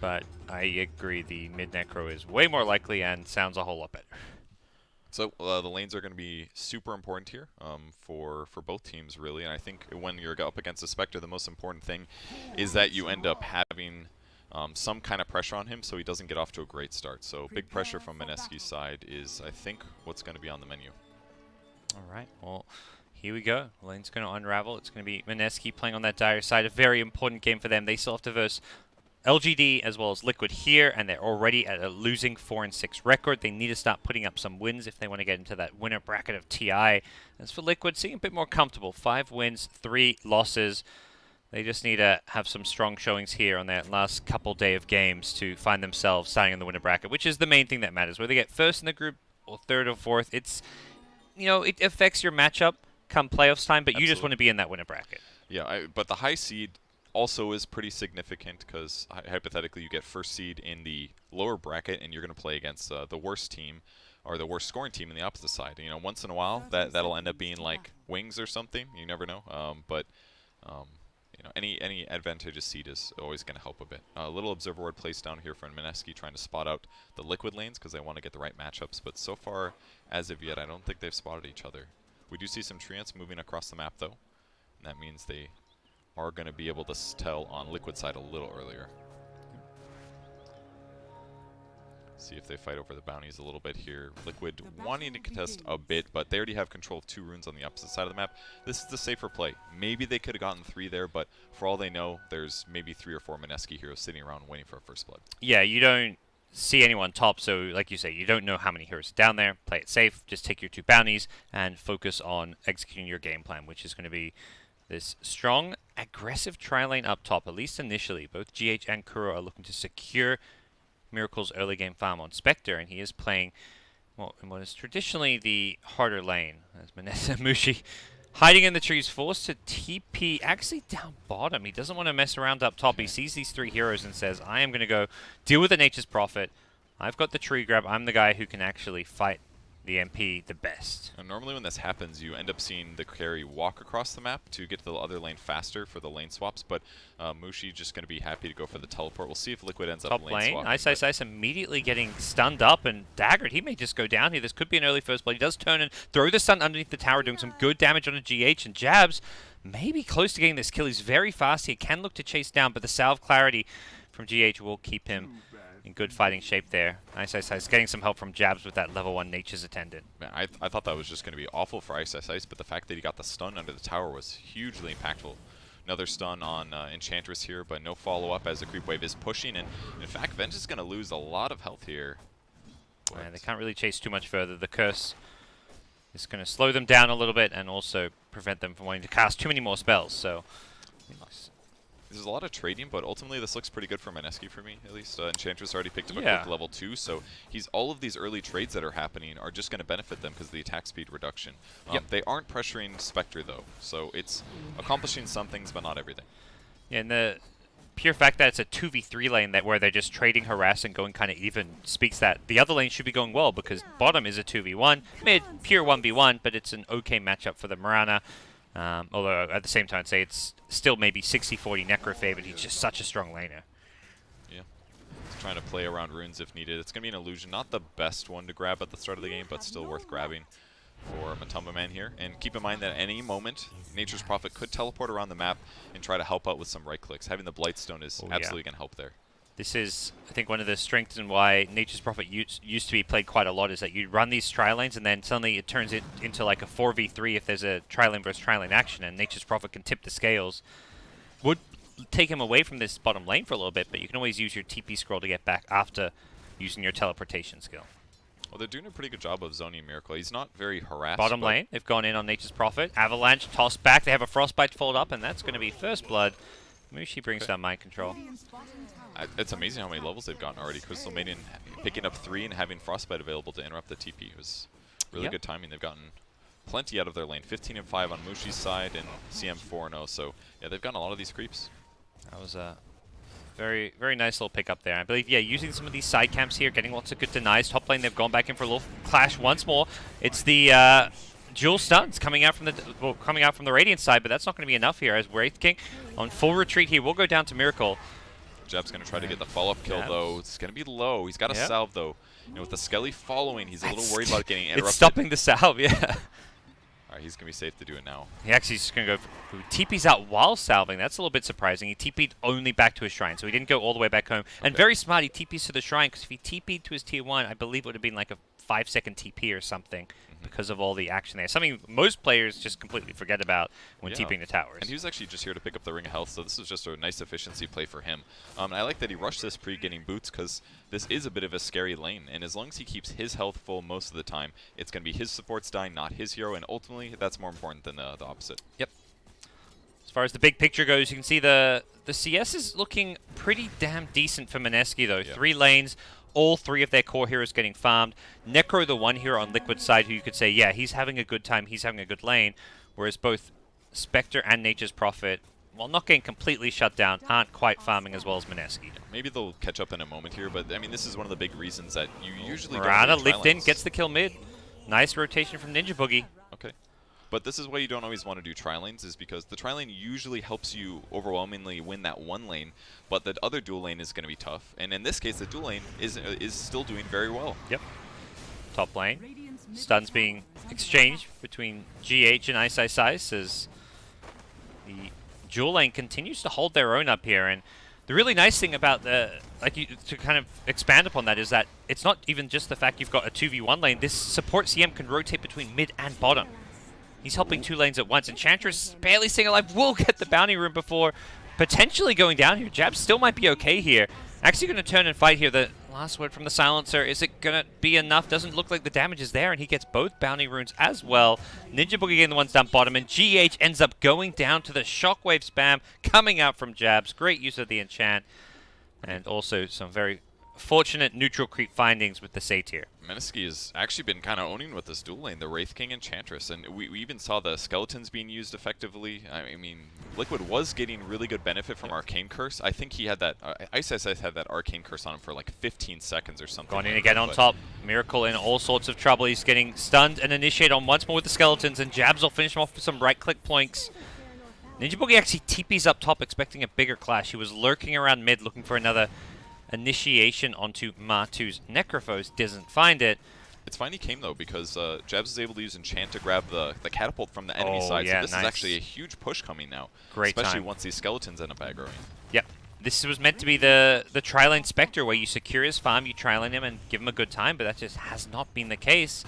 but I agree the mid-necro is way more likely and sounds a whole lot better. So the lanes are going to be super important here for both teams, really. And I think when you're up against a Spectre, the most important thing is that you end up having some kind of pressure on him so he doesn't get off to a great start. So big pressure from Mineski's side is, I think, what's going to be on the menu. All right, well, here we go. Lane's going to unravel. It's going to be Mineski playing on that dire side. A very important game for them. They still have to verse LGD as well as Liquid here, and they're already at a losing 4-6 record. They need to start putting up some wins if they want to get into that winner bracket of TI. As for Liquid, seeing a bit more comfortable. 5 wins, 3 losses. They just need to have some strong showings here on their last couple day of games to find themselves starting in the winner bracket, which is the main thing that matters. Whether they get first in the group or third or fourth, it's, you know, it affects your matchup come playoffs time, but you just want to be in that winner bracket. Yeah, but the high seed also is pretty significant because hypothetically you get first seed in the lower bracket and you're going to play against the worst team or the worst scoring team in the opposite side. You know, once in a while that'll end up being like Wings or something. You never know. You know, any advantageous seed is always going to help a bit. A little observer ward placed down here for Mineski trying to spot out the Liquid lanes because they want to get the right matchups. But so far, as of yet, I don't think they've spotted each other. We do see some Treants moving across the map though, and that means they are going to be able to tell on Liquid side a little earlier. See if they fight over the bounties a little bit here. Liquid wanting to contest a bit, but they already have control of 2 runes on the opposite side of the map. This is the safer play. Maybe they could have gotten 3 there, but for all they know, there's maybe 3 or 4 Mineski heroes sitting around waiting for a first blood. Yeah, you don't see anyone top, so like you say, you don't know how many heroes are down there. Play it safe, just take your 2 bounties, and focus on executing your game plan, which is going to be this strong, aggressive tri-lane up top, at least initially. Both GH and Kuro are looking to secure Miracle's early game farm on Spectre, and he is playing, well, in what is traditionally the harder lane, as Manessa Mushi hiding in the trees, forced to TP actually down bottom. He doesn't want to mess around up top. He sees these 3 heroes and says, I am going to go deal with the Nature's Prophet. I've got the tree grab. I'm the guy who can actually fight the MP the best. And normally when this happens, you end up seeing the carry walk across the map to get to the other lane faster for the lane swaps, but Mushi just going to be happy to go for the teleport. We'll see if Liquid ends up lane swap. Ice Ice Ice immediately getting stunned up and daggered. He may just go down here. This could be an early first blood. He does turn and throw the stun underneath the tower, doing some good damage on a GH, and Jabs maybe close to getting this kill. He's very fast. He can look to chase down, but the Salve Clarity from GH will keep him in good fighting shape there. Ice Ice Ice getting some help from Jabs with that level 1 Nature's Attendant. Man, I thought that was just going to be awful for Ice Ice Ice, but the fact that he got the stun under the tower was hugely impactful. Another stun on Enchantress here, but no follow-up as the creep wave is pushing, and in fact, Venge is going to lose a lot of health here. And they can't really chase too much further. The curse is going to slow them down a little bit and also prevent them from wanting to cast too many more spells, so there's a lot of trading, but ultimately this looks pretty good for Mineski for me, at least. Enchantress already picked up a quick level 2, so all of these early trades that are happening are just going to benefit them because of the attack speed reduction. They aren't pressuring Spectre though, so it's accomplishing some things but not everything. Yeah, and the pure fact that it's a 2v3 lane where they're just trading harass and going kind of even speaks that the other lane should be going well because bottom is a 2v1, mid pure 1v1, but it's an okay matchup for the Mirana. Although at the same time, I'd say it's still maybe 60-40 Necro favored. He's just such a strong laner. Yeah. He's trying to play around runes if needed. It's going to be an illusion. Not the best one to grab at the start of the game, but still worth grabbing for Matumba Man here. And keep in mind that at any moment, Nature's Prophet could teleport around the map and try to help out with some right clicks. Having the Blightstone is absolutely going to help there. This is, I think, one of the strengths and why Nature's Prophet used to be played quite a lot is that you run these tri-lanes and then suddenly it turns it into like a 4v3 if there's a tri-lane versus tri-lane action, and Nature's Prophet can tip the scales. Would take him away from this bottom lane for a little bit, but you can always use your TP scroll to get back after using your teleportation skill. Well, they're doing a pretty good job of zoning Miracle. He's not very harassed. Bottom lane, they've gone in on Nature's Prophet. Avalanche tossed back. They have a Frostbite fold up, and that's going to be first blood. Mushi brings down mind control. It's amazing how many levels they've gotten already. Crystal Maiden picking up 3 and having Frostbite available to interrupt the TP was really good timing. They've gotten plenty out of their lane. 15 and 5 on Mushi's side and CM 4 and 0. So yeah, they've gotten a lot of these creeps. That was a very, very nice little pickup there. I believe, yeah, using some of these side camps here, getting lots of good denies. Top lane, they've gone back in for a little clash once more. It's the dual stuns coming out from the Radiant side, but that's not going to be enough here as Wraith King on full retreat here will go down to Miracle. Jeb's going to try to get the follow-up kill, Jabs. though. It's going to be low. He's got a Yep. salve, though. You know, with the Skelly following, he's a little worried about getting interrupted. It's stopping the salve, yeah. All right, he's going to be safe to do it now. He actually is just going to go for TP's out while salving. That's a little bit surprising. He TP'd only back to his shrine, so he didn't go all the way back home. And very smart, he TP's to the shrine, because if he TP'd to his tier 1, I believe it would have been like a 5-second TP or something because of all the action there. Something most players just completely forget about when TPing the towers. And he was actually just here to pick up the Ring of Health, so this was just a nice efficiency play for him. And I like that he rushed this pre-getting boots, because this is a bit of a scary lane, and as long as he keeps his health full most of the time, it's going to be his supports dying, not his hero, and ultimately that's more important than the opposite. Yep. As far as the big picture goes, you can see the CS is looking pretty damn decent for Mineski, though. 3 lanes, all 3 of their core heroes getting farmed. Necro, the one hero on Liquid's side, who you could say, yeah, he's having a good time, he's having a good lane, whereas both Spectre and Nature's Prophet, while not getting completely shut down, aren't quite farming as well as Mineski. Maybe they'll catch up in a moment here, but I mean, this is one of the big reasons that you usually Mirana don't lift in, gets the kill mid. Nice rotation from Ninja Boogie. Okay. But this is why you don't always want to do tri-lanes, is because the tri-lane usually helps you overwhelmingly win that one lane, but the other dual lane is going to be tough. And in this case, the dual lane is still doing very well. Yep. Top lane. Stuns being exchanged between GH and Ice Ice Ice as the dual lane continues to hold their own up here. And the really nice thing about to kind of expand upon that is that it's not even just the fact you've got a 2v1 lane. This support CM can rotate between mid and bottom. He's helping 2 lanes at once. Enchantress barely staying alive, will get the bounty room before potentially going down here. Jab still might be okay here. Actually going to turn and fight here. The last word from the silencer. Is it going to be enough? Doesn't look like the damage is there, and he gets both bounty runes as well. Ninja Boogie getting the ones down bottom, and GH ends up going down to the shockwave spam coming out from Jabs. Great use of the enchant, and also some very fortunate neutral creep findings with the Satyr. Mineski has actually been kind of owning with this dual lane, the Wraith King Enchantress, and we even saw the skeletons being used effectively. I mean, Liquid was getting really good benefit from Arcane Curse. I think he had that, Ice Ice Ice had that Arcane Curse on him for like 15 seconds or something. Gone in again on top. Miracle in all sorts of trouble. He's getting stunned and initiate on once more with the skeletons, and Jabs will finish him off with some right-click ploinks. Ninja Boogie actually TP's up top, expecting a bigger clash. He was lurking around mid, looking for another initiation onto Matu's Necrophos, doesn't find it. It's fine he came, though, because Jabs is able to use Enchant to grab the catapult from the enemy side, so this is actually a huge push coming now. Great especially time. Once these skeletons end up aggroing. Yep. This was meant to be the tri-lane Spectre, where you secure his farm, you tri-lane him, and give him a good time, but that just has not been the case.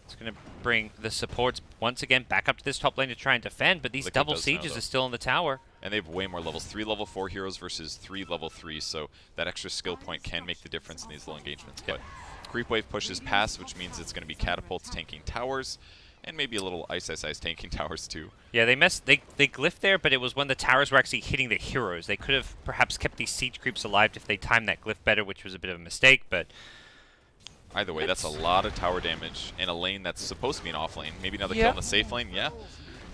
It's going to bring the supports once again back up to this top lane to try and defend, but these Liquid double does sieges now, are still in the tower. And they have way more levels. 3 level 4 heroes versus 3 level 3, so that extra skill point can make the difference in these low engagements. Yep. But Creep Wave pushes past, which means it's going to be catapults tanking towers, and maybe a little Ice Ice Ice tanking towers too. Yeah, they glyphed there, but it was when the towers were actually hitting the heroes. They could have perhaps kept these siege creeps alive if they timed that glyph better, which was a bit of a mistake, but either way, that's a lot of tower damage in a lane that's supposed to be an off lane. Maybe another kill in the safe lane, yeah.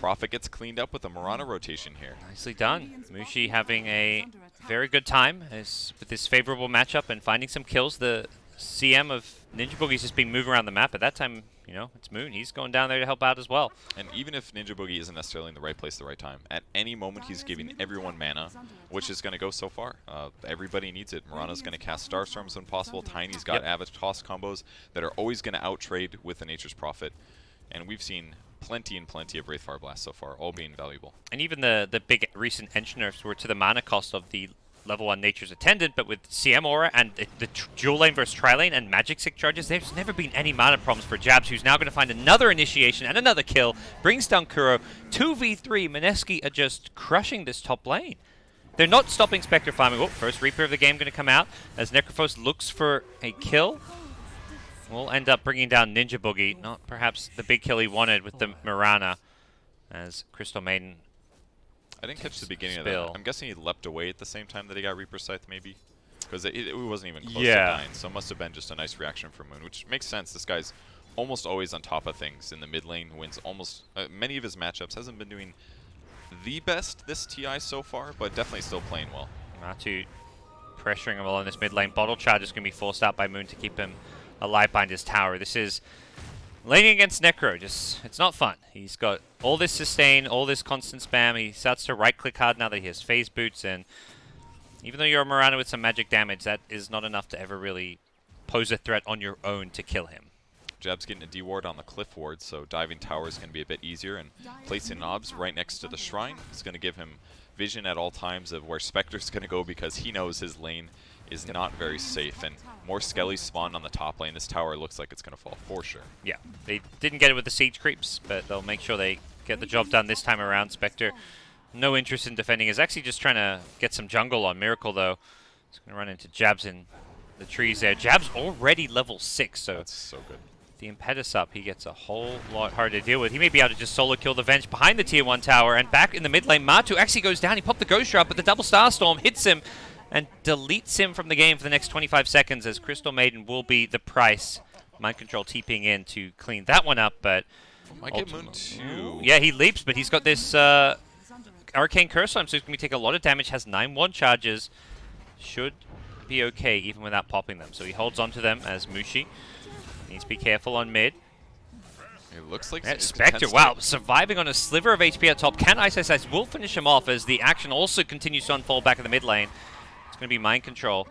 Prophet gets cleaned up with a Mirana rotation here. Nicely done. Mushi having a very good time with this favorable matchup and finding some kills. The CM of Ninja Boogie's just been moving around the map. At that time, you know, it's Moon. He's going down there to help out as well. And even if Ninja Boogie isn't necessarily in the right place at the right time, at any moment he's giving everyone mana, which is going to go so far. Everybody needs it. Mirana's going to cast Starstorms when possible. Tiny's got Avid Toss combos that are always going to out-trade with the Nature's Prophet. And we've seen plenty and plenty of Wraithfire Blast so far, all being valuable. And even the big recent Ench nerfs were to the mana cost of the level 1 Nature's Attendant, but with CM Aura and the dual lane versus tri-lane and Magic Sick charges, there's never been any mana problems for Jabs, who's now going to find another initiation and another kill, brings down Kuro. 2v3, Mineski are just crushing this top lane. They're not stopping Spectre farming. Oh, first Reaper of the game going to come out as Necrophos looks for a kill. We'll end up bringing down Ninja Boogie, not perhaps the big kill he wanted with the Mirana, as Crystal Maiden. I didn't catch the beginning of that. I'm guessing he leapt away at the same time that he got Reaper Scythe, maybe? Because it wasn't even close to dying, so it must have been just a nice reaction from Moon, which makes sense. This guy's almost always on top of things in the mid lane, wins almost many of his matchups, hasn't been doing the best this TI so far, but definitely still playing well. Matu pressuring him along this mid lane. Bottle Charge is going to be forced out by Moon to keep him alive behind his tower. This is laning against Necro. It's not fun. He's got all this sustain, all this constant spam. He starts to right-click hard now that he has phase boots, and Even though you're a Mirana with some magic damage, that is not enough to ever really pose a threat on your own to kill him. Jab's getting a D-ward on the cliff ward, so diving tower is going to be a bit easier, and placing knobs right next to the shrine is going to give him vision at all times of where Spectre's going to go, because he knows his lane is not very safe, and more Skellies spawn on the top lane. This tower looks like it's going to fall for sure. Yeah, they didn't get it with the siege creeps, but they'll make sure they get the job done this time around. Spectre, no interest in defending, is actually just trying to get some jungle on Miracle, though. He's going to run into Jabs in the trees there. Jab's already level 6, so That's so good. the impetus up, he gets a whole lot harder to deal with. He may be able to just solo kill the Venge behind the tier 1 tower, and back in the mid lane, Matu actually goes down. He popped the Ghost Shroud, but the double Starstorm hits him and deletes him from the game for the next 25 seconds, as Crystal Maiden will be the price. Mind Control TPing in to clean that one up, but Might get Moon 2. yeah, he leaps, but he's got this Arcane Curse on him, so he's going to take a lot of damage, has 9-1 charges. Should be okay even without popping them. So he holds on to them as Mushi. Needs to be careful on mid. It looks like Spectre, wow, surviving on a sliver of HP at top. Can Ice will finish him off as the action also continues to unfold back in the mid lane. It's going to be Mind Control,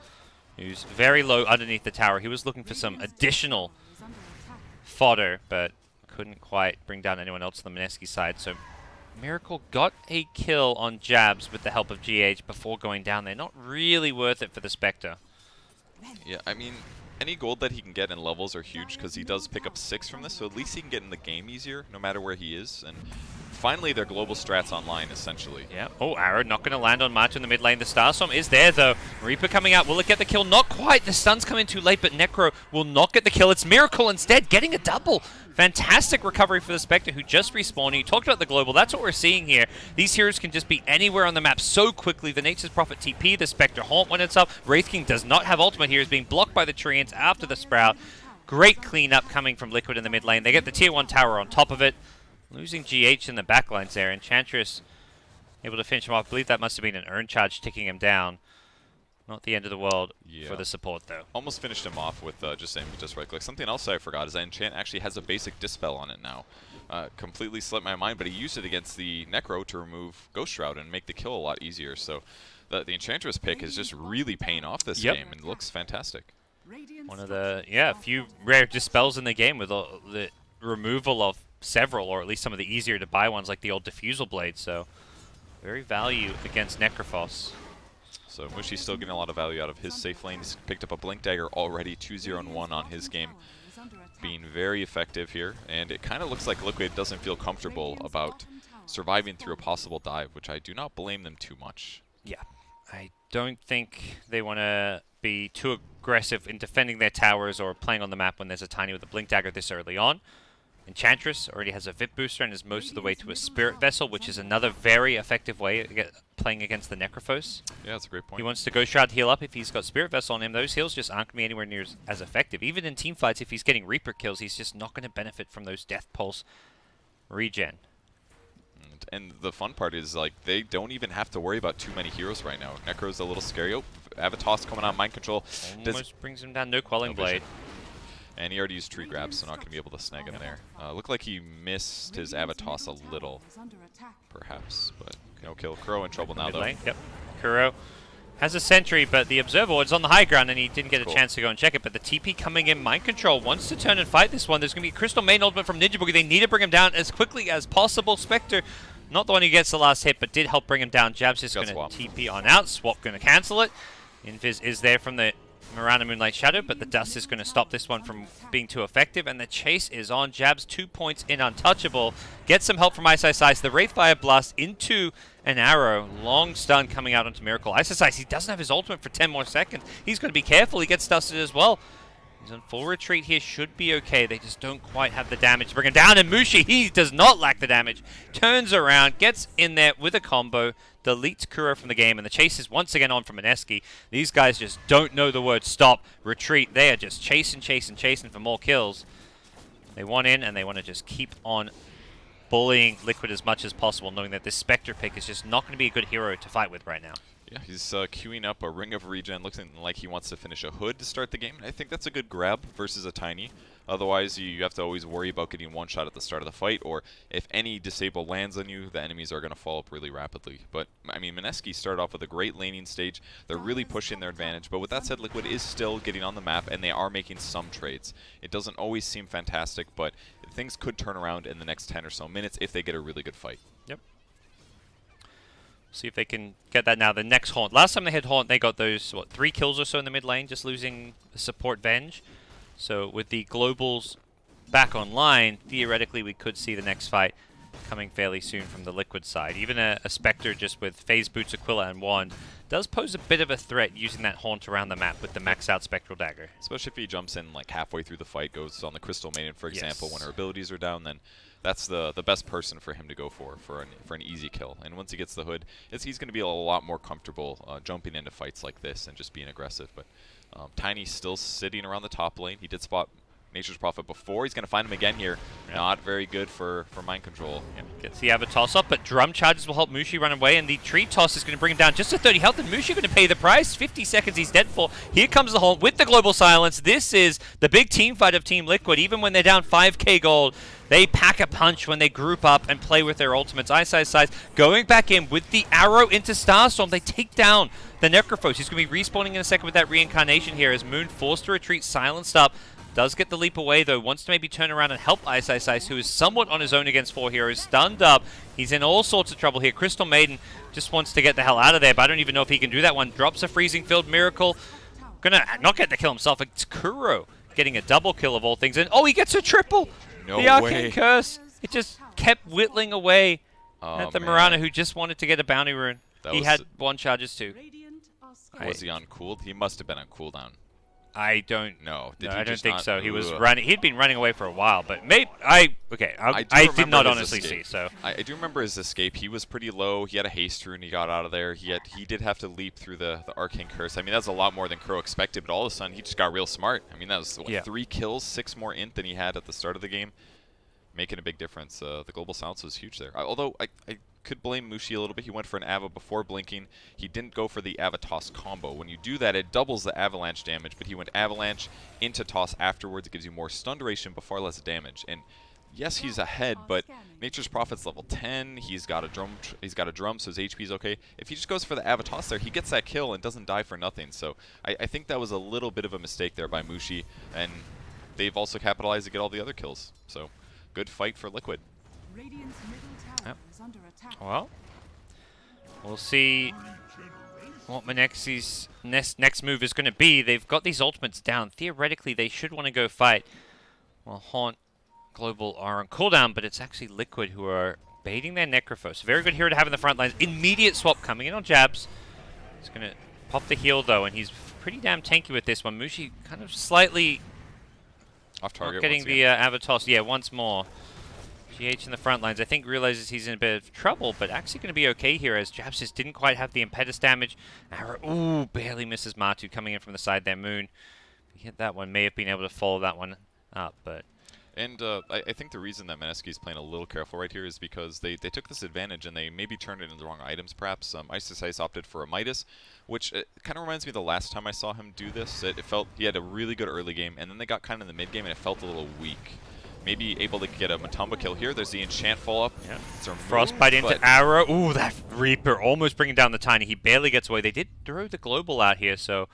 who's very low underneath the tower. He was looking for some additional fodder, but couldn't quite bring down anyone else on the Mineski side. So Miracle got a kill on Jabs with the help of GH before going down there. Not really worth it for the Spectre. Yeah, I mean, any gold that he can get in levels are huge, because he does pick up 6 from this, so at least he can get in the game easier, no matter where he is. And finally, their global strats online, essentially. Yeah. Oh, arrow not going to land on Matu in the mid lane. The Starstorm is there, though. Reaper coming out. Will it get the kill? Not quite. The stun's coming too late, but Necro will not get the kill. It's Miracle instead, getting a double. Fantastic recovery for the Spectre, who just respawned. You talked about the global. That's what we're seeing here. These heroes can just be anywhere on the map so quickly. The Nature's Prophet TP, the Spectre haunt when it's up. Wraith King does not have ultimate here. He's being blocked by the Treants after the Sprout. Great cleanup coming from Liquid in the mid lane. They get the tier 1 tower on top of it. Losing GH in the backlines there. Enchantress able to finish him off. I believe that must have been an earn charge ticking him down. Not the end of the world for the support, though. Almost finished him off with just right click. Something else I forgot is that Enchant actually has a basic Dispel on it now. Completely slipped my mind, but he used it against the Necro to remove Ghost Shroud and make the kill a lot easier. So the Enchantress pick is just really paying off this game, and looks fantastic. One of the, few rare Dispels in the game, with the removal of several, or at least some of the easier to buy ones like the old Diffusal Blade. So very value against Necrophos. So Mushi's still getting a lot of value out of his safe lane. He's picked up a Blink Dagger already, 2-0-1 on his game. Being very effective here, and it kind of looks like Liquid doesn't feel comfortable about surviving through a possible dive, which I do not blame them too much. Yeah, I don't think they want to be too aggressive in defending their towers or playing on the map when there's a Tiny with a Blink Dagger this early on. Enchantress already has a VIP booster and is most of the way to a Spirit Vessel, which is another very effective way of playing against the Necrophos. Yeah, that's a great point. He wants to Ghost Shroud heal up if he's got Spirit Vessel on him. Those heals just aren't going to be anywhere near as effective. Even in team fights, if he's getting Reaper kills, he's just not going to benefit from those Death Pulse regen. And the fun part is, like, they don't even have to worry about too many heroes right now. Necro's a little scary. Oh, Avatos coming on Mind Control. Almost brings him down. No Quelling Blade. And he already used Tree Grab, so not going to be able to snag him there. Looked like he missed his Avatos a little, perhaps. But no kill. Kuro in trouble now, though. Yep. Kuro has a sentry, but the Observer Ward's on the high ground, and he didn't get a chance to go and check it. But the TP coming in, Mind Control wants to turn and fight this one. There's going to be a Crystal Main ultimate from Ninja Boogie. They need to bring him down as quickly as possible. Spectre, not the one who gets the last hit, but did help bring him down. Jab's just going to TP on out. Swap going to cancel it. Invis is there from the Mirana Moonlight Shadow, but the dust is going to stop this one from being too effective, and the chase is on. Jabs 2 points in Untouchable. Gets some help from Ice. The Wraithfire Blast into an arrow. Long stun coming out onto Miracle. Ice, he doesn't have his ultimate for 10 more seconds. He's going to be careful. He gets dusted as well. He's on full retreat here. Should be okay. They just don't quite have the damage to bring him down, and Mushi, he does not lack the damage. Turns around, gets in there with a combo, deletes Kuro from the game, and the chase is once again on from Mineski. These guys just don't know the word stop, retreat. They are just chasing for more kills. They want in, and they want to just keep on bullying Liquid as much as possible, knowing that this Spectre pick is just not going to be a good hero to fight with right now. Yeah, he's queuing up a Ring of Regen, looking like he wants to finish a Hood to start the game. And I think that's a good grab versus a Tiny. Otherwise, you have to always worry about getting one shot at the start of the fight, or if any disable lands on you, the enemies are going to fall up really rapidly. But, I mean, Mineski started off with a great laning stage. They're really pushing their advantage. But with that said, Liquid is still getting on the map, and they are making some trades. It doesn't always seem fantastic, but things could turn around in the next 10 or so minutes if they get a really good fight. Yep. See if they can get that now. The next Haunt. Last time they had Haunt, they got those, what, 3 kills or so in the mid lane, just losing the support Venge. So with the globals back online, theoretically we could see the next fight coming fairly soon from the Liquid side. Even a Spectre just with Phase Boots, Aquila, and Wand does pose a bit of a threat using that Haunt around the map with the max out Spectral Dagger. Especially if he jumps in like halfway through the fight, goes on the Crystal Maiden, for example, when her abilities are down, then that's the best person for him to go for an easy kill. And once he gets the Hood, he's going to be a lot more comfortable jumping into fights like this and just being aggressive. But Tiny's still sitting around the top lane. He did spot Nature's Prophet before. He's going to find him again here. Yeah. Not very good for mind control. Yeah, gets the Avatos up, but Drum Charges will help Mushi run away, and the Tree Toss is going to bring him down just to 30 health, and Mushi going to pay the price. 50 seconds he's dead for. Here comes the Haunt with the Global Silence. This is the big team fight of Team Liquid. Even when they're down 5k gold, they pack a punch when they group up and play with their ultimates. Ice going back in with the arrow into Starstorm. They take down the Necrophos. He's going to be respawning in a second with that reincarnation here as Moon forced to retreat, silenced up. Does get the leap away, though. Wants to maybe turn around and help Ice, who is somewhat on his own against 4 heroes. Stunned up. He's in all sorts of trouble here. Crystal Maiden just wants to get the hell out of there, but I don't even know if he can do that one. Drops a Freezing Field Miracle. Gonna not get the kill himself. It's Kuro getting a double kill of all things. And, oh, he gets a triple! No the Arcane way. Curse. It just kept whittling away at the Mirana, who just wanted to get a bounty rune. He had 1 charges, too. Was he on cooled? He must have been on cooldown. I don't know. I don't think so. He was running. He'd been running away for a while, but maybe I did not honestly see. So I do remember his escape. He was pretty low. He had a haste rune. He got out of there. He did have to leap through the Arcane Curse. I mean, that's a lot more than Crow expected. But all of a sudden, he just got real smart. I mean, that was what, 3 kills, 6 more int than he had at the start of the game, making a big difference. The Global Silence was huge there. Although I could blame Mushi a little bit. He went for an Ava before blinking. He didn't go for the Ava Toss combo. When you do that, it doubles the avalanche damage, but he went Avalanche into Toss afterwards. It gives you more stun duration but far less damage. And yes, he's ahead, but Nature's Prophet's level 10. He's got a drum, so his HP's okay. If he just goes for the Ava Toss there, he gets that kill and doesn't die for nothing. So I think that was a little bit of a mistake there by Mushi, and they've also capitalized to get all the other kills. So good fight for Liquid. Yep. Well, we'll see what Minexi's next move is going to be. They've got these ultimates down. Theoretically, they should want to go fight. Well, Haunt, Global are on cooldown, but it's actually Liquid who are baiting their Necrophos. Very good hero to have in the front lines. Immediate swap coming in on jabs. He's going to pop the heal, though, and he's pretty damn tanky with this one. Mushi kind of slightly off target. Getting the Avatos, yeah, once more. GH in the front lines, I think, realizes he's in a bit of trouble, but actually going to be okay here as Jabs just didn't quite have the impetus damage. Arrow, ooh, barely misses Matu coming in from the side there. Moon, he hit that one, may have been able to follow that one up, but... And I think the reason that Mineski's playing a little careful right here is because they took this advantage and they maybe turned it into the wrong items, perhaps. Ice opted for a Midas, which kind of reminds me of the last time I saw him do this. It felt he had a really good early game, and then they got kind of in the mid game and it felt a little weak. Maybe able to get a Matumba kill here. There's the enchant follow-up. Yeah. Frostbite into Arrow. Ooh, that Reaper almost bringing down the Tiny. He barely gets away. They did throw the Global out here, so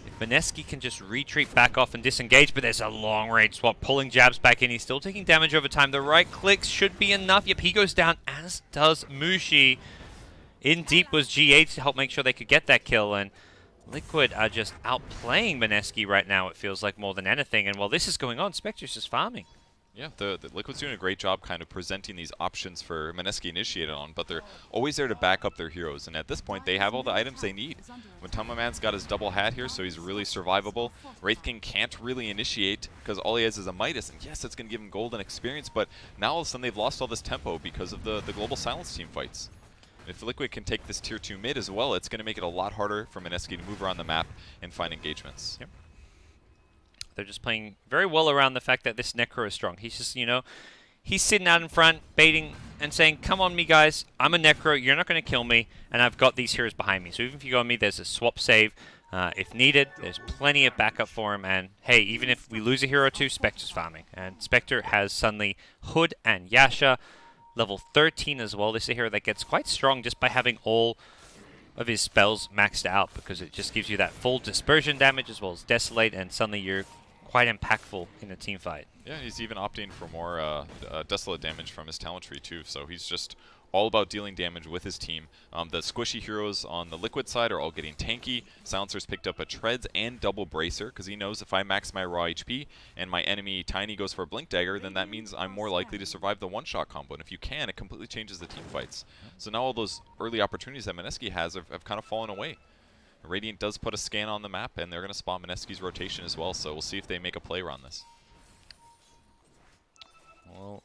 if Mineski can just retreat back off and disengage, but there's a long-range swap pulling Jabs back in. He's still taking damage over time. The right clicks should be enough. Yep, he goes down, as does Mushi. In deep was GH to help make sure they could get that kill, and Liquid are just outplaying Mineski right now, it feels like, more than anything. And while this is going on, Spectre's just farming. Yeah, the Liquid's doing a great job kind of presenting these options for Mineski initiated on, but they're always there to back up their heroes. And at this point, they have all the items they need. Matama Man's got his double hat here, so he's really survivable. Wraith King can't really initiate because all he has is a Midas. And yes, it's going to give him golden experience, but now all of a sudden they've lost all this tempo because of the Global Silence team fights. If Liquid can take this tier 2 mid as well, it's going to make it a lot harder for Mineski to move around the map and find engagements. Yep. They're just playing very well around the fact that this Necro is strong. He's just, you know, he's sitting out in front, baiting and saying, come on me guys, I'm a Necro, you're not going to kill me, and I've got these heroes behind me. So even if you go on me, there's a swap save. If needed, there's plenty of backup for him, and hey, even if we lose a hero or two, Spectre's farming. And Spectre has suddenly Hood and Yasha, level 13 as well. This is a hero that gets quite strong just by having all of his spells maxed out, because it just gives you that full dispersion damage as well as Desolate, and suddenly you're quite impactful in a team fight. Yeah, he's even opting for more Desolate damage from his talent tree too, so he's just all about dealing damage with his team. The squishy heroes on the Liquid side are all getting tanky. Silencer's picked up a Treads and double Bracer, because he knows if I max my raw HP and my enemy Tiny goes for a Blink Dagger, then that means I'm more likely to survive the one-shot combo. And if you can, it completely changes the team fights. So now all those early opportunities that Mineski has have kind of fallen away. Radiant does put a scan on the map, and they're going to spot Mineski's rotation as well, so we'll see if they make a play around this. Well,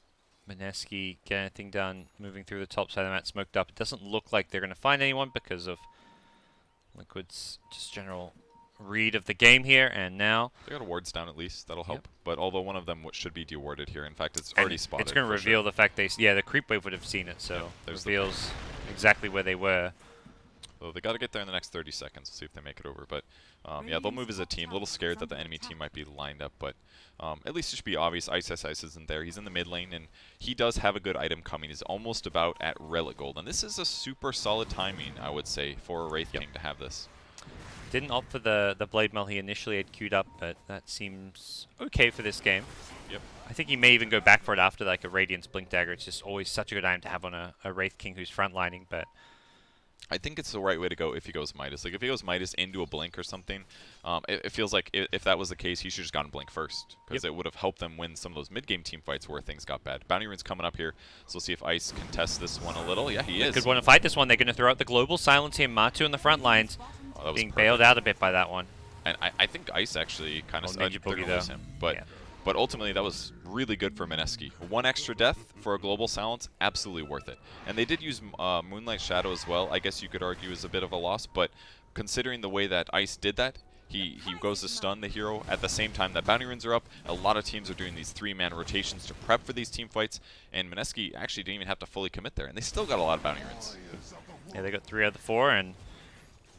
Mineski get anything done moving through the top side of the map, smoked up. It doesn't look like they're going to find anyone because of Liquid's just general read of the game here, and now They got wards down at least, that'll help. But although one of them should be dewarded here, in fact it's already spotted. It's going to reveal the fact the creep wave would have seen it, so it reveals exactly where they were. So they got to get there in the next 30 seconds. We'll see if they make it over. But yeah, they'll move as a team. A little scared that the enemy team might be lined up, but at least it should be obvious. Ice isn't there. He's in the mid lane, and he does have a good item coming. He's almost about at Relic Gold, and this is a super solid timing, I would say, for a Wraith King to have this. Didn't opt for the Blade Mail he initially had queued up, but that seems okay for this game. Yep. I think he may even go back for it after like a Radiance Blink Dagger. It's just always such a good item to have on a Wraith King who's frontlining, but I think it's the right way to go if he goes Midas. Like, if he goes Midas into a Blink or something, it feels like if that was the case, he should have just gotten Blink first, because it would have helped them win some of those mid-game team fights where things got bad. Bounty Rune's coming up here, so we'll see if Ice can test this one a little. Yeah, he is. Could want to fight this one. They're going to throw out the global silence here. Matu in the front lines, being bailed out a bit by that one. And I think Ice actually kind of Ninja Boogie though. him, but ultimately that was really good for Mineski. One extra death for a global silence, absolutely worth it. And they did use Moonlight Shadow as well. I guess you could argue is a bit of a loss, but considering the way that Ice did that, he goes to stun the hero at the same time that Bounty Runes are up. A lot of teams are doing these 3-man rotations to prep for these team fights, and Mineski actually didn't even have to fully commit there, and they still got a lot of Bounty Runes. Yeah, they got 3 out of the 4, and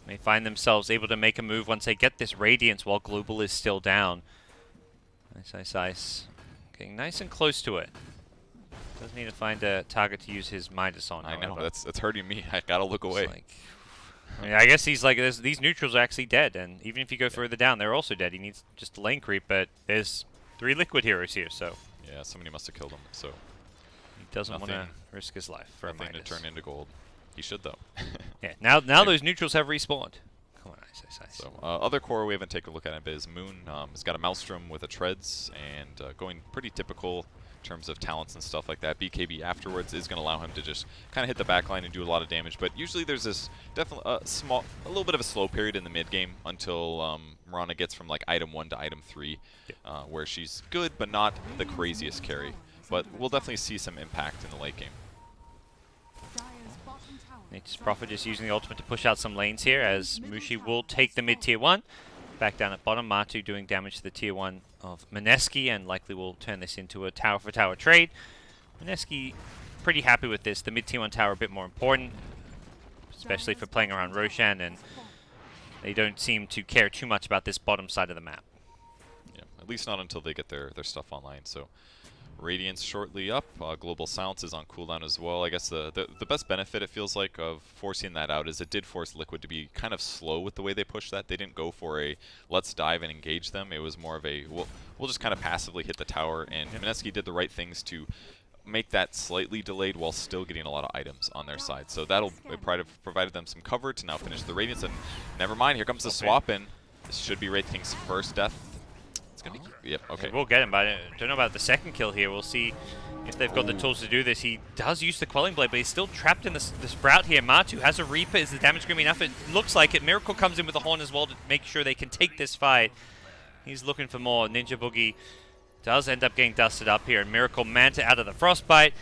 may find themselves able to make a move once they get this Radiance while global is still down. Ice. Getting nice and close to it. Does need to find a target to use his Midas on. I know, that's hurting me. I gotta look away. I mean, I guess he's like, these neutrals are actually dead, and even if you go further down, they're also dead. He needs just a lane creep, but there's 3 Liquid heroes here, so. Yeah, somebody must have killed him, so. He doesn't want to risk his life for a Midas. Nothing to turn into gold. He should, though. Yeah, now those neutrals have respawned. Come on, Ice. So, other core we haven't taken a look at is Moon. He's got a Maelstrom with a Treads, and going pretty typical in terms of talents and stuff like that. BKB afterwards is going to allow him to just kind of hit the backline and do a lot of damage, but usually there's this definitely a little bit of a slow period in the mid game until Mirana gets from like item 1 to item 3, where she's good but not the craziest carry. But we'll definitely see some impact in the late game. Nature's Prophet just using the ultimate to push out some lanes here, as Mushi will take the mid tier 1. Back down at bottom, Matu doing damage to the tier 1 of Mineski, and likely will turn this into a tower for tower trade. Mineski pretty happy with this. The mid tier 1 tower a bit more important, especially for playing around Roshan, and they don't seem to care too much about this bottom side of the map. Yeah, at least not until they get their stuff online. So Radiance shortly up. Global Silence is on cooldown as well. I guess the best benefit, it feels like, of forcing that out is it did force Liquid to be kind of slow with the way they pushed that. They didn't go for a let's dive and engage them. It was more of a we'll just kind of passively hit the tower, and Mineski did the right things to make that slightly delayed while still getting a lot of items on their side. So that'll provided them some cover to now finish the Radiance, and never mind, here comes the swap in. This should be Wraith King's first death. Yep, okay. We'll get him, but I don't know about the second kill here. We'll see if they've got the tools to do this. He does use the Quelling Blade, but he's still trapped in the Sprout here. Matu has a Reaper. Is the damage going to be enough? It looks like it. Miracle comes in with a Horn as well to make sure they can take this fight. He's looking for more. Ninja Boogie does end up getting dusted up here, and Miracle Manta out of the Frostbite.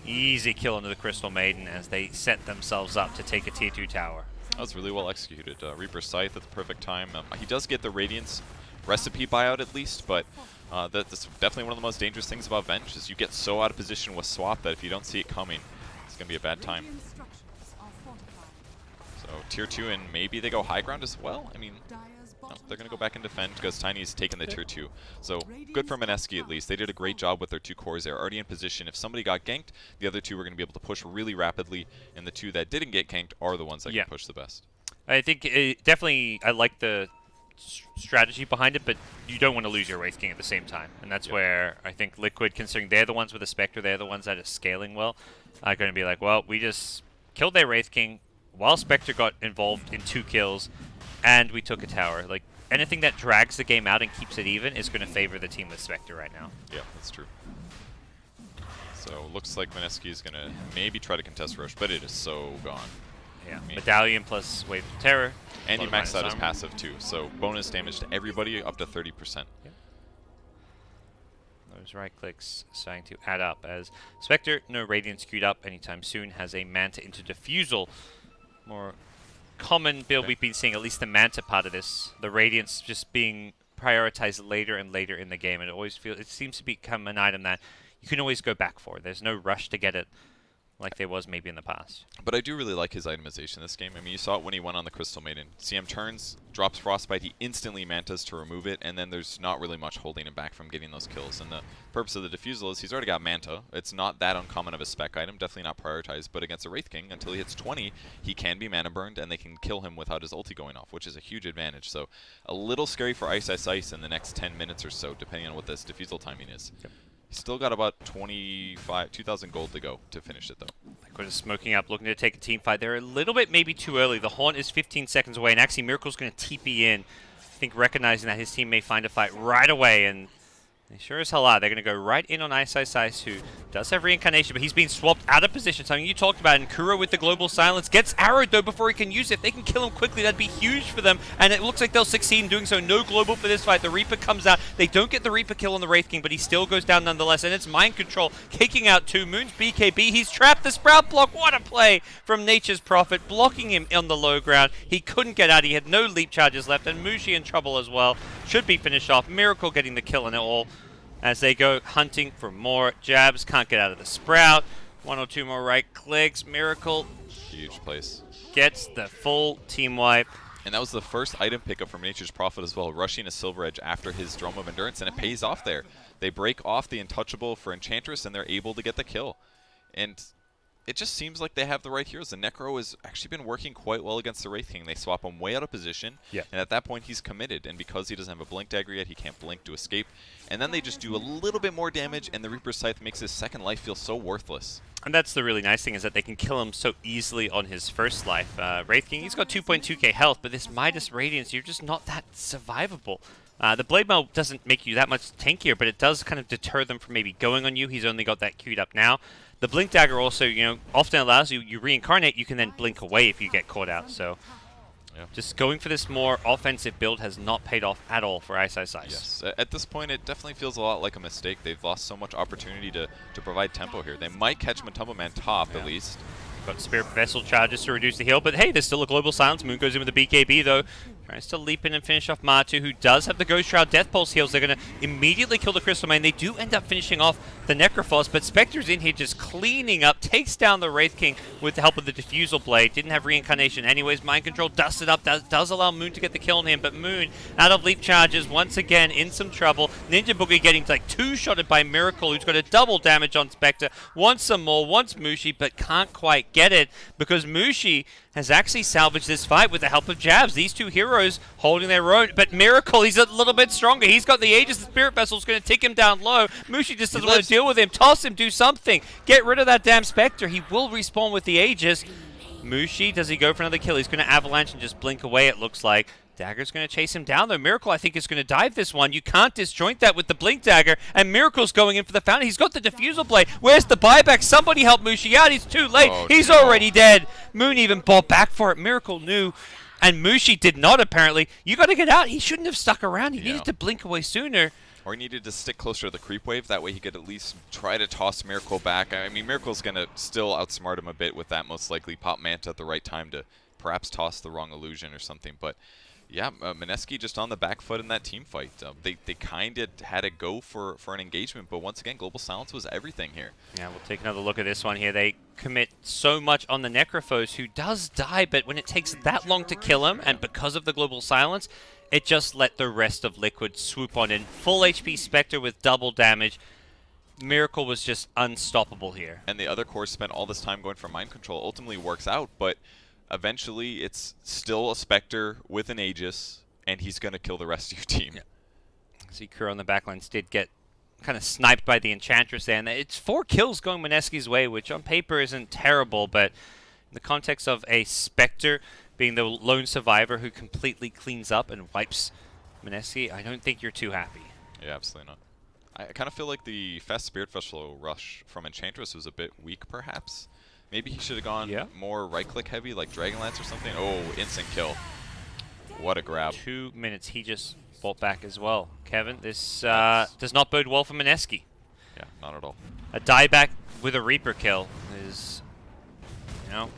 Easy kill into the Crystal Maiden as they set themselves up to take a tier 2 tower. That was really well executed. Reaper Scythe at the perfect time. He does get the Radiance recipe buyout at least, but That's definitely one of the most dangerous things about Venge is you get so out of position with swap that if you don't see it coming, it's going to be a bad time. So tier 2 and maybe they go high ground as well? I mean, no, they're going to go back and defend because Tiny's taken the tier 2. So good for Mineski at least. They did a great job with their 2 cores. They're already in position. If somebody got ganked, the other 2 were going to be able to push really rapidly, and the 2 that didn't get ganked are the ones that can push the best. I think definitely I like the strategy behind it, but you don't want to lose your Wraith King at the same time. And that's where I think Liquid, considering they're the ones with the Spectre, they're the ones that are scaling well, are going to be like, well, we just killed their Wraith King while Spectre got involved in 2 kills, and we took a tower. Like, anything that drags the game out and keeps it even is going to favor the team with Spectre right now. Yeah, that's true. So looks like Mineski is going to maybe try to contest Roche, but it is so gone. Yeah, Medallion plus Wave of Terror. And you maxed out his passive too, so bonus damage to everybody up to 30%. Yeah. Those right clicks starting to add up as Spectre, no Radiance queued up anytime soon, has a Manta into Diffusal. More common build we've been seeing, at least the Manta part of this. The Radiance just being prioritized later and later in the game, and it seems to become an item that you can always go back for. There's no rush to get it like there was maybe in the past. But I do really like his itemization in this game. I mean, you saw it when he went on the Crystal Maiden. CM turns, drops Frostbite, he instantly mantas to remove it, and then there's not really much holding him back from getting those kills. And the purpose of the Diffusal is he's already got Manta. It's not that uncommon of a spec item, definitely not prioritized, but against a Wraith King, until he hits 20, he can be mana burned, and they can kill him without his ulti going off, which is a huge advantage. So a little scary for Ice Ice Ice in the next 10 minutes or so, depending on what this Diffusal timing is. Yep. Still got about 2,000 gold to go to finish it, though. Liquid is smoking up, looking to take a team fight. They're a little bit maybe too early. The Haunt is 15 seconds away, and actually Miracle's going to TP in. I think recognizing that his team may find a fight right away, and they sure as hell are. They're going to go right in on Ice Ice Ice, who does have reincarnation, but he's been swapped out of position. Something you talked about, and Kuro with the global silence gets arrowed though before he can use it. If they can kill him quickly, that'd be huge for them, and it looks like they'll succeed in doing so. No global for this fight. The Reaper comes out. They don't get the Reaper kill on the Wraith King, but he still goes down nonetheless, and it's Mind Control kicking out 2. Moon's BKB. He's trapped the Sprout block. What a play from Nature's Prophet, blocking him on the low ground. He couldn't get out. He had no leap charges left, and Mushi in trouble as well. Should be finished off. Miracle getting the kill on it all, as they go hunting for more jabs. Can't get out of the Sprout. 1 or 2 more right clicks. Miracle. Huge place. Gets the full team wipe. And that was the first item pickup from Nature's Prophet as well, rushing a Silver Edge after his Drum of Endurance, and it pays off there. They break off the Untouchable for Enchantress, and they're able to get the kill. And it just seems like they have the right heroes. The Necro has actually been working quite well against the Wraith King. They swap him way out of position, and at that point he's committed. And because he doesn't have a Blink Dagger yet, he can't blink to escape. And then they just do a little bit more damage, and the Reaper's Scythe makes his second life feel so worthless. And that's the really nice thing, is that they can kill him so easily on his first life. Wraith King, he's got 2.2k health, but this Midas Radiance, you're just not that survivable. The Blade Mail doesn't make you that much tankier, but it does kind of deter them from maybe going on you. He's only got that queued up now. The Blink Dagger also, often allows you reincarnate, you can then blink away if you get caught out. So just going for this more offensive build has not paid off at all for Ice Ice Ice. Yes, at this point it definitely feels a lot like a mistake. They've lost so much opportunity to provide tempo here. They might catch Matumba Man top at least. Got Spirit Vessel charges to reduce the heal, but hey, there's still a global silence. Moon goes in with the BKB though. Tries to leap in and finish off Matu, who does have the Ghost Shroud Death Pulse heals. They're going to immediately kill the Crystal Main. They do end up finishing off the Necrophos, but Spectre's in here just cleaning up, takes down the Wraith King with the help of the Diffusal Blade. Didn't have reincarnation anyways. Mind Control dusted up, does allow Moon to get the kill on him, but Moon, out of leap charges, once again in some trouble. Ninja Boogie getting like 2-shotted by Miracle, who's got a double damage on Spectre. Wants some more, wants Mushi, but can't quite get it, because Mushi has actually salvaged this fight with the help of jabs. These 2 heroes holding their own, but Miracle, he's a little bit stronger. He's got the Aegis, the Spirit Vessel's going to tick him down low. Mushi just doesn't want to deal with him. Toss him, do something. Get rid of that damn Spectre. He will respawn with the Aegis. Mushi, does he go for another kill? He's going to Avalanche and just blink away, it looks like. Dagger's going to chase him down, though. Miracle, I think, is going to dive this one. You can't disjoint that with the Blink Dagger, and Miracle's going in for the Fountain. He's got the Diffusal Blade. Where's the buyback? Somebody help Mushi out. He's too late. He's already dead. Moon even bought back for it. Miracle knew, and Mushi did not, apparently. You got to get out. He shouldn't have stuck around. He needed to blink away sooner. Or he needed to stick closer to the creep wave. That way he could at least try to toss Miracle back. I mean, Miracle's going to still outsmart him a bit with that, most likely. Pop Manta at the right time to perhaps toss the wrong illusion or something, but Yeah, Mineski just on the back foot in that team fight. They kind of had a go for an engagement, but once again, Global Silence was everything here. Yeah, we'll take another look at this one here. They commit so much on the Necrophos, who does die, but when it takes that long to kill him, and because of the Global Silence, it just let the rest of Liquid swoop on in. Full HP Spectre with double damage. Miracle was just unstoppable here. And the other core spent all this time going for mind control. Ultimately works out, but eventually it's still a Spectre with an Aegis, and he's going to kill the rest of your team. Yeah. See, Kuro on the backlines did get kind of sniped by the Enchantress there, and it's 4 kills going Mineski's way, which on paper isn't terrible, but in the context of a Spectre being the lone survivor who completely cleans up and wipes Mineski, I don't think you're too happy. Yeah, absolutely not. I kind of feel like the Fast Spirit Festival rush from Enchantress was a bit weak, perhaps. Maybe he should have gone more right-click heavy, like Dragonlance or something. Oh, instant kill. What a grab. 2 minutes. He just fought back as well. Kevin, this does not bode well for Mineski. Yeah, not at all. A dieback with a Reaper kill is, you know,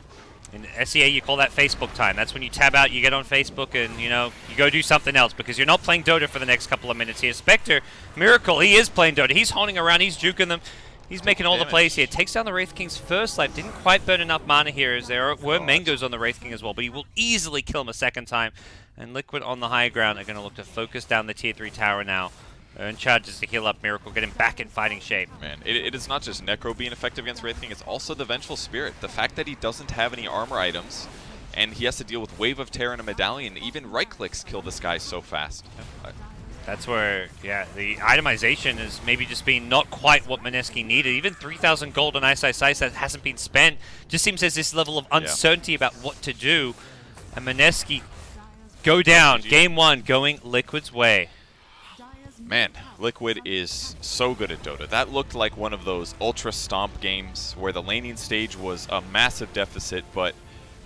in SEA you call that Facebook time. That's when you tab out, you get on Facebook, and, you know, you go do something else because you're not playing Dota for the next couple of minutes here. Spectre, Miracle, he is playing Dota. He's honing around, he's juking them. He's making all the plays here. Takes down the Wraith King's first life. Didn't quite burn enough mana here, as there were mangoes on the Wraith King as well, but he will easily kill him a second time. And Liquid on the high ground are going to look to focus down the tier 3 tower now. Earn charges to heal up Miracle, get him back in fighting shape. Man, it is not just Necro being effective against Wraith King, it's also the Vengeful Spirit. The fact that he doesn't have any armor items, and he has to deal with Wave of Terror and a Medallion, even right-clicks kill this guy so fast. That's where, yeah, the itemization is maybe just being not quite what Mineski needed. Even 3,000 gold on Ice Ice Ice that hasn't been spent. Just seems there's this level of uncertainty about what to do. And Mineski go down. Game 1 going Liquid's way. Man, Liquid is so good at Dota. That looked like one of those ultra stomp games where the laning stage was a massive deficit, but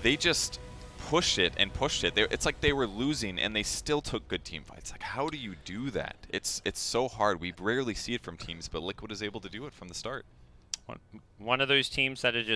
they just pushed it and pushed it. It's like they were losing and they still took good team fights. Like, how do you do that? It's so hard. We rarely see it from teams, but Liquid is able to do it from the start. One of those teams that are just